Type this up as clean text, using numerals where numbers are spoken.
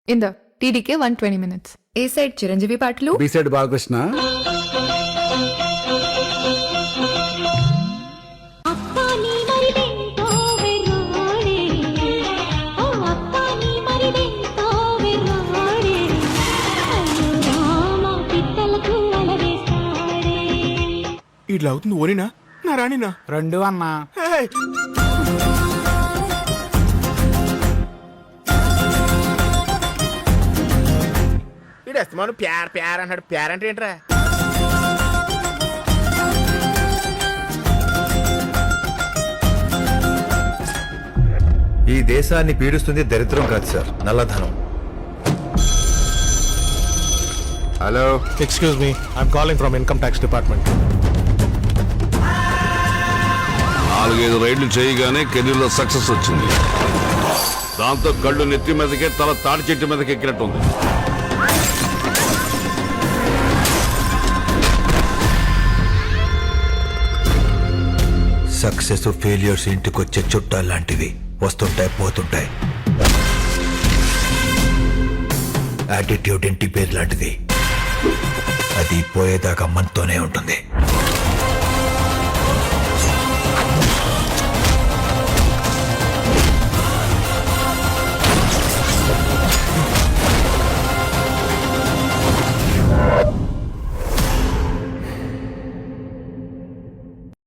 In the TDK 120 minutes. A side Chiranjeevi పాటలు, B side Balakrishna. ఇట్లా అవుతుంది ఓనినా నా రాణినా రెండు అన్నా. ఇడేస్తాను ప్యార్ ప్యార్ అన్నాడు. ప్యార్ అంటే ఏంట్రా? ఈ దేశాన్ని పీడిస్తుంది దరిద్రం కాదు సార్, నల్లధనం. Hello, Excuse me, I'm calling from Income Tax Department. 4-5 రైడ్లు చేయగానే కెరీర్లో సక్సెస్ వచ్చింది. దాంతో కళ్ళు నెత్తి మీదకే, తల తాడి చెట్టు మీదకి ఎక్కినట్టుంది. సక్సెస్ ఫెయిల్యూర్స్ ఇంటికొచ్చే చుట్టాలు లాంటివి, వస్తుంటాయి పోతుంటాయి. యాటిట్యూడ్ ఇంటి పేరు లాంటిది, అది పోయేదాకా మనతోనే ఉంటుంది.